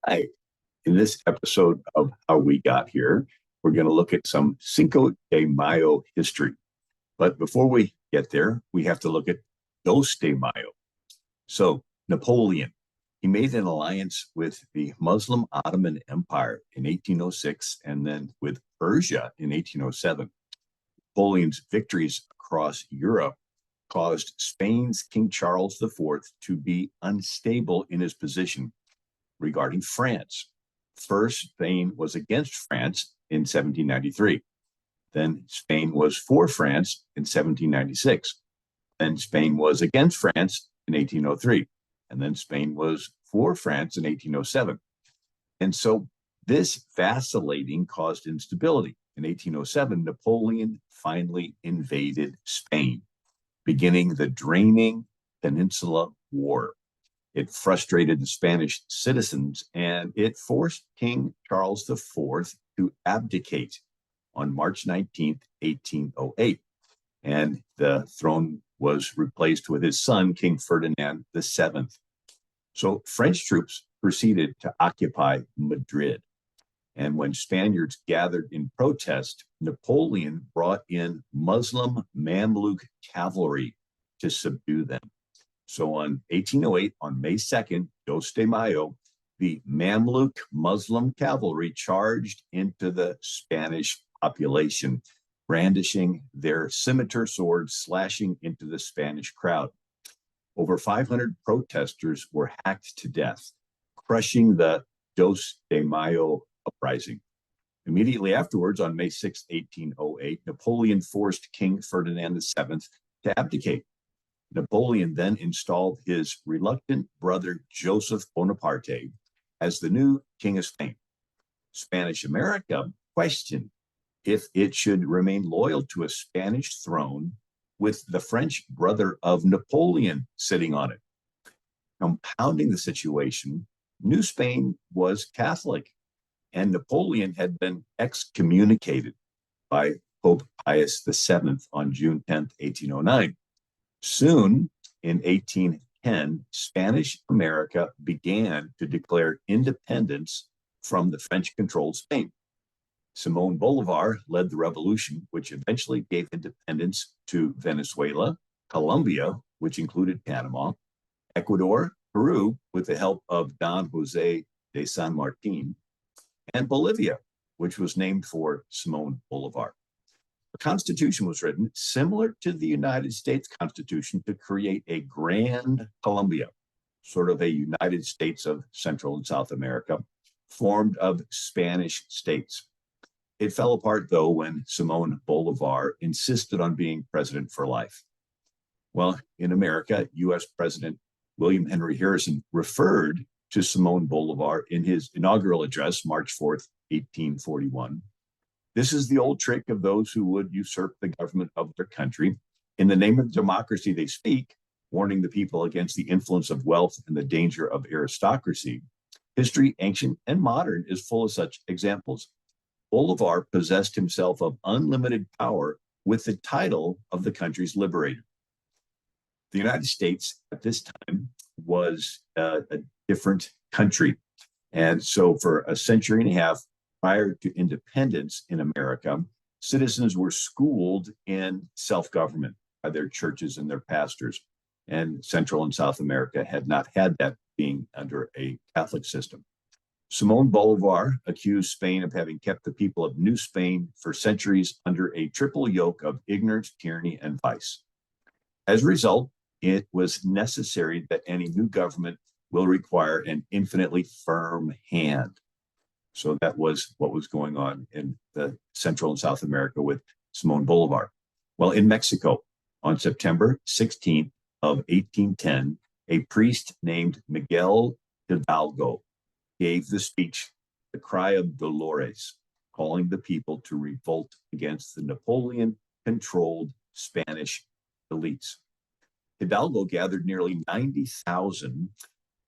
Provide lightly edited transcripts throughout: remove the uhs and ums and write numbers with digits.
Hi. In this episode of How We Got Here, we're going to look at some Cinco de Mayo history. But before we get there, we have to look at Dos de Mayo. So, Napoleon, he made an alliance with the Muslim Ottoman Empire in 1806 and then with Persia in 1807. Napoleon's victories across Europe caused Spain's King Charles IV to be unstable in his position regarding France. First, Spain was against France in 1793. Then Spain was for France in 1796. Then Spain was against France in 1803. And then Spain was for France in 1807. And so this vacillating caused instability. In 1807, Napoleon finally invaded Spain, beginning the draining Peninsula War. It frustrated the Spanish citizens, and it forced King Charles IV to abdicate on March 19th, 1808. And the throne was replaced with his son, King Ferdinand VII. So French troops proceeded to occupy Madrid. And when Spaniards gathered in protest, Napoleon brought in Muslim Mamluk cavalry to subdue them. So on 1808, on May 2nd, Dos de Mayo, the Mamluk Muslim cavalry charged into the Spanish population, brandishing their scimitar swords, slashing into the Spanish crowd. Over 500 protesters were hacked to death, crushing the Dos de Mayo uprising. Immediately afterwards, on May 6, 1808, Napoleon forced King Ferdinand VII to abdicate. Napoleon then installed his reluctant brother Joseph Bonaparte as the new King of Spain. Spanish America questioned if it should remain loyal to a Spanish throne with the French brother of Napoleon sitting on it. Compounding the situation, New Spain was Catholic, and Napoleon had been excommunicated by Pope Pius VII on June 10, 1809. Soon, in 1810, Spanish America began to declare independence from the French-controlled Spain. Simón Bolívar led the revolution, which eventually gave independence to Venezuela, Colombia, which included Panama, Ecuador, Peru, with the help of Don José de San Martín, and Bolivia, which was named for Simón Bolívar. The Constitution was written similar to the United States Constitution to create a Grand Colombia, sort of a United States of Central and South America, formed of Spanish states. It fell apart, though, when Simón Bolívar insisted on being president for life. Well, in America, U.S. President William Henry Harrison referred to Simón Bolívar in his inaugural address, March 4th, 1841. This is the old trick of those who would usurp the government of their country. In the name of democracy, they speak, warning the people against the influence of wealth and the danger of aristocracy. History, ancient and modern, is full of such examples. Bolívar possessed himself of unlimited power with the title of the country's liberator. The United States at this time was a different country. And so for a century and a half, prior to independence in America, citizens were schooled in self-government by their churches and their pastors. And Central and South America had not had that, being under a Catholic system. Simón Bolívar accused Spain of having kept the people of New Spain for centuries under a triple yoke of ignorance, tyranny, and vice. As a result, it was necessary that any new government will require an infinitely firm hand. So that was what was going on in the Central and South America with Simón Bolívar. Well, in Mexico, on September 16th of 1810, a priest named Miguel Hidalgo gave the speech, The Cry of Dolores, calling the people to revolt against the Napoleon-controlled Spanish elites. Hidalgo gathered nearly 90,000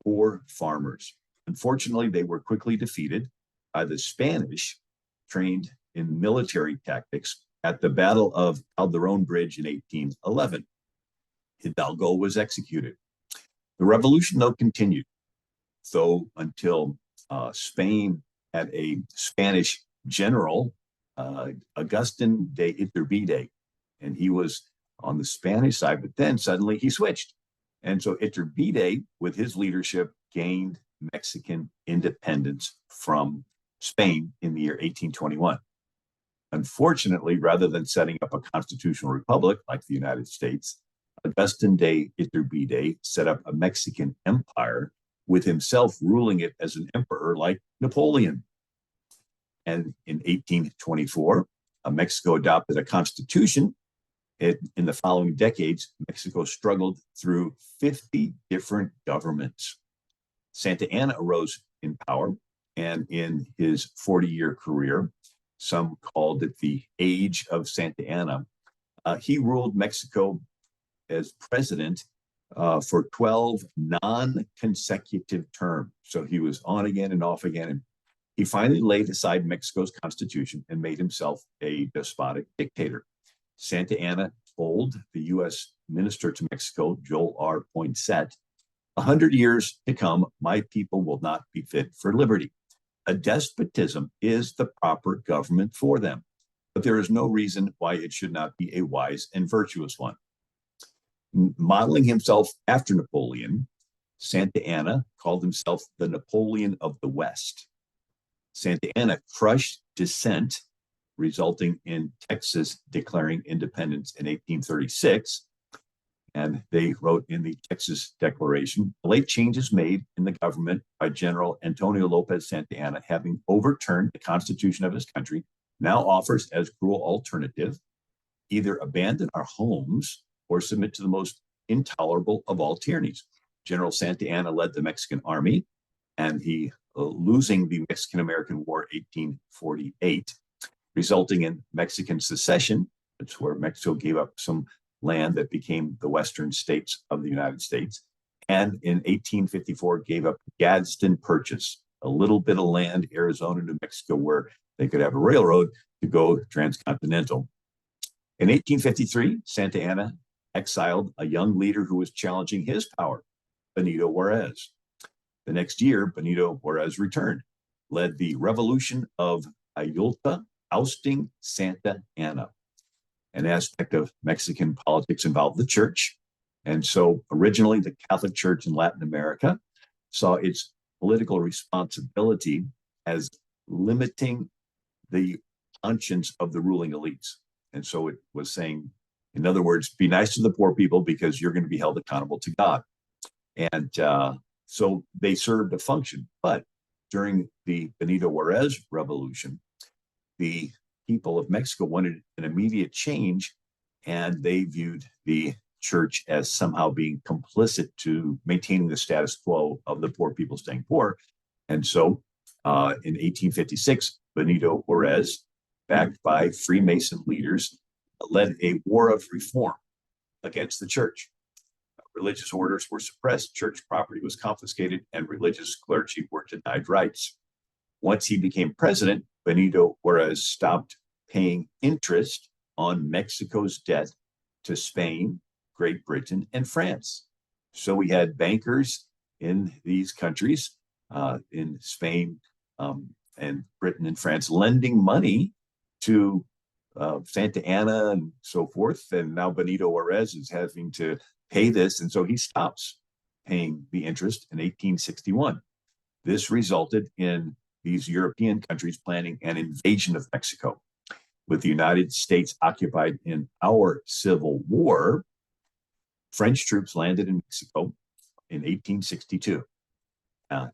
poor farmers. Unfortunately, they were quickly defeated by the Spanish, trained in military tactics, at the Battle of Calderón Bridge in 1811. Hidalgo was executed. The revolution, though, continued, though until Spain had a Spanish general, Agustin de Iturbide, and he was on the Spanish side, but then suddenly he switched. And so Iturbide, with his leadership, gained Mexican independence from Spain in the year 1821. Unfortunately, rather than setting up a constitutional republic like the United States, Agustin de Iturbide set up a Mexican empire with himself ruling it as an emperor like Napoleon. And in 1824, Mexico adopted a constitution. In the following decades, Mexico struggled through 50 different governments. Santa Anna arose in power, and in his 40-year career, some called it the Age of Santa Anna, he ruled Mexico as president for 12 non-consecutive terms. So he was on again and off again. And he finally laid aside Mexico's constitution and made himself a despotic dictator. Santa Anna told the U.S. minister to Mexico, Joel R. Poinsett, 100 years to come, my people will not be fit for liberty. A despotism is the proper government for them, but there is no reason why it should not be a wise and virtuous one. Modeling himself after Napoleon, Santa Anna called himself the Napoleon of the West. Santa Anna crushed dissent, resulting in Texas declaring independence in 1836. And they wrote in the Texas Declaration, late changes made in the government by General Antonio Lopez Santa Anna, having overturned the constitution of his country, now offers as cruel alternative, either abandon our homes or submit to the most intolerable of all tyrannies. General Santa Anna led the Mexican army, and he losing the Mexican-American War 1848, resulting in Mexican secession. That's where Mexico gave up some land that became the western states of the United States. And in 1854, gave up Gadsden Purchase, a little bit of land, Arizona, New Mexico, where they could have a railroad to go transcontinental. In 1853, Santa Anna exiled a young leader who was challenging his power, Benito Juarez. The next year, Benito Juarez returned, led the Revolution of Ayotla, ousting Santa Anna. An aspect of Mexican politics involved the church. And so originally the Catholic Church in Latin America saw its political responsibility as limiting the conscience of the ruling elites. And so it was saying, in other words, be nice to the poor people because you're going to be held accountable to God. And so they served a function. But during the Benito Juarez Revolution, the people of Mexico wanted an immediate change, and they viewed the church as somehow being complicit to maintaining the status quo of the poor people staying poor. And so in 1856, Benito Juarez, backed by Freemason leaders, led a war of reform against the church. Religious orders were suppressed, church property was confiscated, and religious clergy were denied rights. Once he became president, Benito Juarez stopped paying interest on Mexico's debt to Spain, Great Britain, and France. So we had bankers in these countries, in Spain and Britain and France, lending money to Santa Anna and so forth. And now Benito Juarez is having to pay this. And so he stops paying the interest in 1861. This resulted in these European countries planning an invasion of Mexico. With the United States occupied in our Civil War, French troops landed in Mexico in 1862.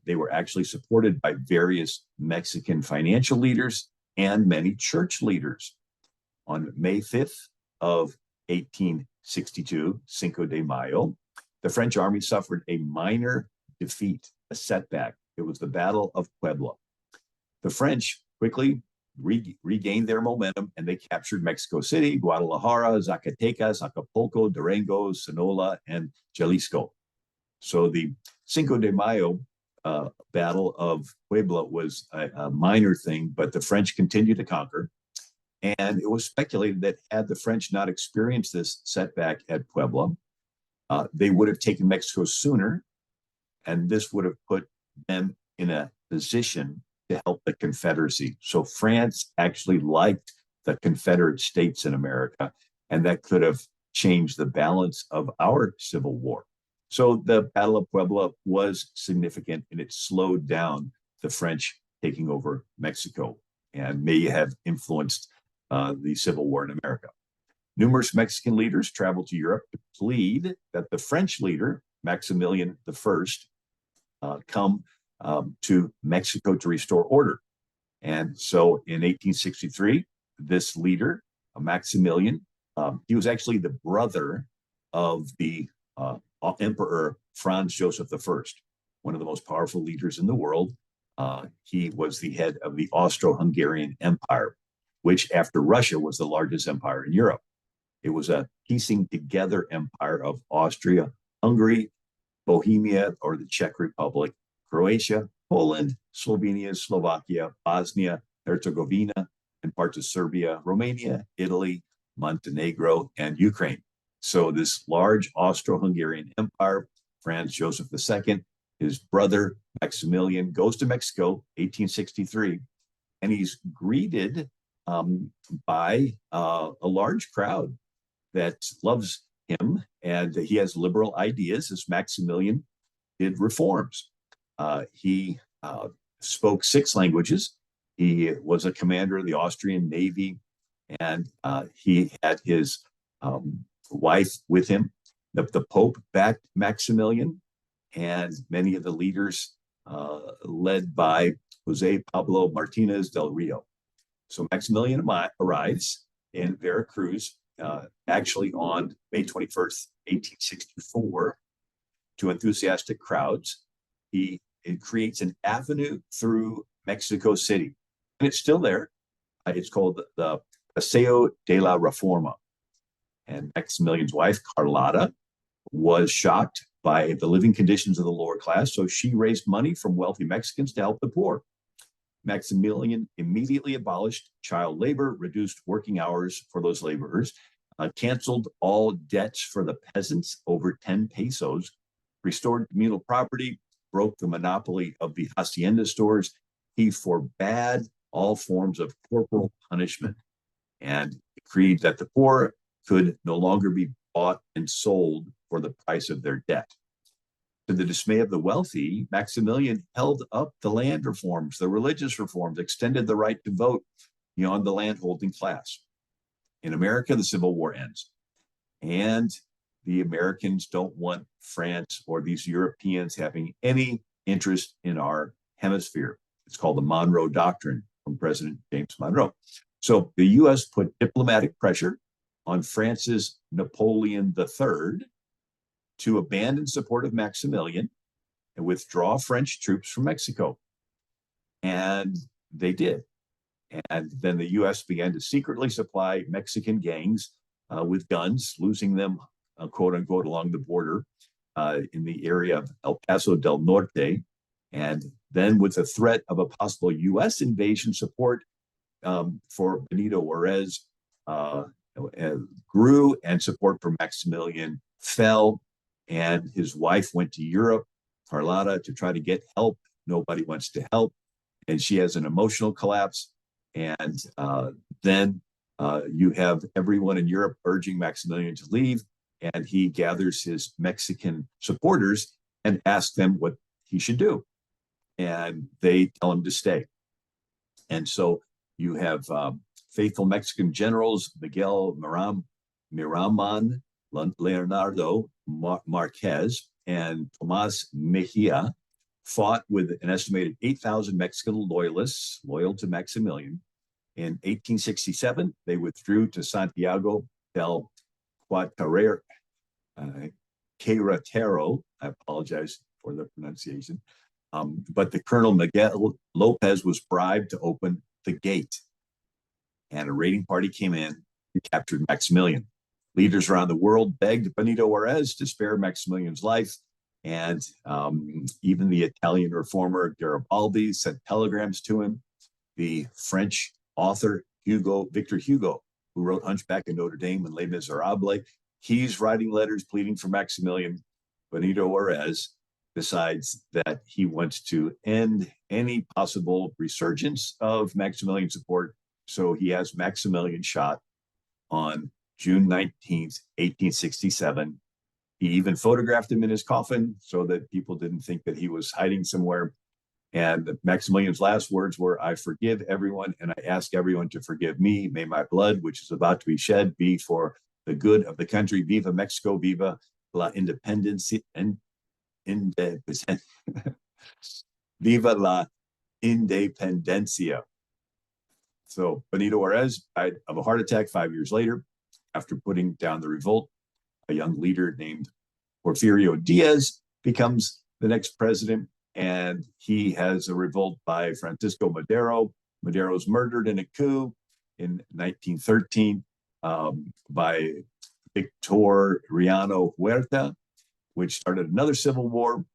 They were actually supported by various Mexican financial leaders and many church leaders. On May 5th of 1862, Cinco de Mayo, the French army suffered a minor defeat, a setback. It was the Battle of Puebla. The French quickly regained their momentum, and they captured Mexico City, Guadalajara, Zacatecas, Acapulco, Durango, Sonora, and Jalisco. So the Cinco de Mayo Battle of Puebla was a minor thing, but the French continued to conquer. And it was speculated that had the French not experienced this setback at Puebla, they would have taken Mexico sooner, and this would have put them in a position to help the Confederacy. So France actually liked the Confederate States in America, and that could have changed the balance of our Civil War. So the Battle of Puebla was significant, and it slowed down the French taking over Mexico and may have influenced the Civil War in America. Numerous Mexican leaders traveled to Europe to plead that the French leader, Maximilian I, come to Mexico to restore order. And so in 1863, this leader, Maximilian, he was actually the brother of the Emperor Franz Joseph I, one of the most powerful leaders in the world. He was the head of the Austro-Hungarian Empire, which after Russia was the largest empire in Europe. It was a piecing together empire of Austria, Hungary, Bohemia or the Czech Republic, Croatia, Poland, Slovenia, Slovakia, Bosnia, Herzegovina, and parts of Serbia, Romania, Italy, Montenegro, and Ukraine. So this large Austro-Hungarian empire, Franz Joseph II, his brother Maximilian goes to Mexico, 1863, and he's greeted by a large crowd that loves him, and he has liberal ideas as Maximilian did reforms. He spoke 6 languages. He was a commander of the Austrian Navy, and he had his wife with him. The Pope backed Maximilian, and many of the leaders led by Jose Pablo Martinez del Rio. So Maximilian arrives in Veracruz actually on May 21st, 1864, to enthusiastic crowds. It creates an avenue through Mexico City, and it's still there. It's called the Paseo de la Reforma. And Maximilian's wife, Carlotta, was shocked by the living conditions of the lower class, so she raised money from wealthy Mexicans to help the poor. Maximilian immediately abolished child labor, reduced working hours for those laborers, canceled all debts for the peasants over 10 pesos, restored communal property, broke the monopoly of the hacienda stores. He forbade all forms of corporal punishment and decreed that the poor could no longer be bought and sold for the price of their debt. To the dismay of the wealthy, Maximilian held up the land reforms, the religious reforms, extended the right to vote beyond the landholding class. In America, the Civil War ends, and the Americans don't want France or these Europeans having any interest in our hemisphere. It's called the Monroe Doctrine from President James Monroe. So the U.S. put diplomatic pressure on France's Napoleon III to abandon support of Maximilian and withdraw French troops from Mexico. And they did. And then the U.S. began to secretly supply Mexican gangs with guns, losing them, quote unquote, along the border in the area of El Paso del Norte. And then with the threat of a possible U.S. invasion, support for Benito Juarez grew, and support for Maximilian fell. And his wife went to Europe, Carlotta, to try to get help. Nobody wants to help. And she has an emotional collapse. And then you have everyone in Europe urging Maximilian to leave. And he gathers his Mexican supporters and asks them what he should do. And they tell him to stay. And so you have faithful Mexican generals, Miguel Miraman, Leonardo Marquez, and Tomas Mejia, fought with an estimated 8,000 Mexican loyalists loyal to Maximilian. In 1867, they withdrew to Santiago del Querétaro. I apologize for the pronunciation. But the Colonel Miguel Lopez was bribed to open the gate. And a raiding party came in and captured Maximilian. Leaders around the world begged Benito Juarez to spare Maximilian's life. And even the Italian reformer Garibaldi sent telegrams to him. The French author Victor Hugo, who wrote Hunchback of Notre Dame and Les Miserables, he's writing letters pleading for Maximilian. Benito Juarez Besides that, he wants to end any possible resurgence of Maximilian support. So he has Maximilian shot on June 19th, 1867. He even photographed him in his coffin so that people didn't think that he was hiding somewhere. And Maximilian's last words were, "I forgive everyone, and I ask everyone to forgive me. May my blood, which is about to be shed, be for the good of the country. Viva Mexico, viva la independencia, and viva la independencia." So Benito Juarez died of a heart attack 5 years later after putting down the revolt. A young leader named Porfirio Diaz becomes the next president, and he has a revolt by Francisco Madero. Madero's murdered in a coup in 1913 by Victoriano Huerta, which started another civil war.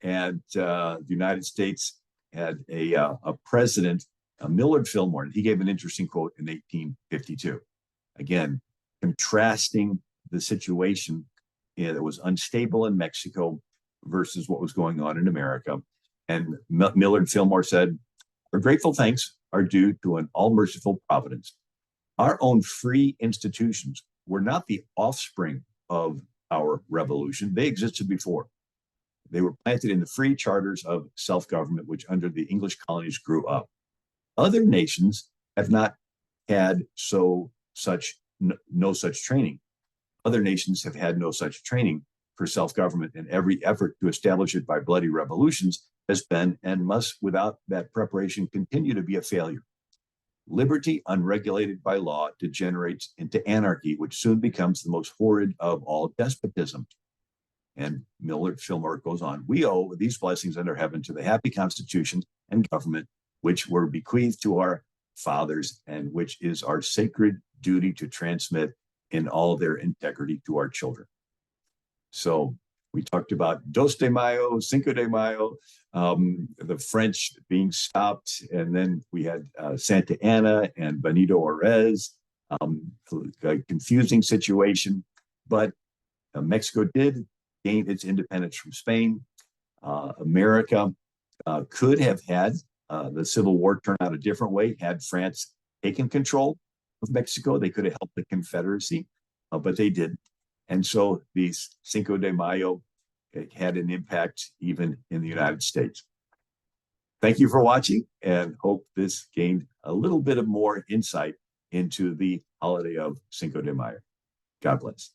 And the United States had a president, Millard Fillmore, and he gave an interesting quote in 1852. Again, contrasting the situation that was unstable in Mexico versus what was going on in America. And Millard Fillmore said, "Our grateful thanks are due to an all-merciful providence. Our own free institutions were not the offspring of our revolution. They existed before. They were planted in the free charters of self-government, which under the English colonies grew up. Other nations have not had no such training. Other nations have had no such training for self-government, and every effort to establish it by bloody revolutions has been and must, without that preparation, continue to be a failure. Liberty, unregulated by law, degenerates into anarchy, which soon becomes the most horrid of all despotisms." And Millard Fillmore goes on, "We owe these blessings under heaven to the happy constitution and government which were bequeathed to our fathers and which is our sacred duty to transmit in all their integrity to our children." So we talked about Dos de Mayo, Cinco de Mayo, the French being stopped, and then we had Santa Anna and Benito Juarez, a confusing situation. But Mexico did gain its independence from Spain. America could have had the Civil War turn out a different way had France taken control of Mexico. They could have helped the Confederacy, but they didn't. And so these Cinco de Mayo had an impact even in the United States. Thank you for watching, and hope this gained a little bit of more insight into the holiday of Cinco de Mayo. God bless.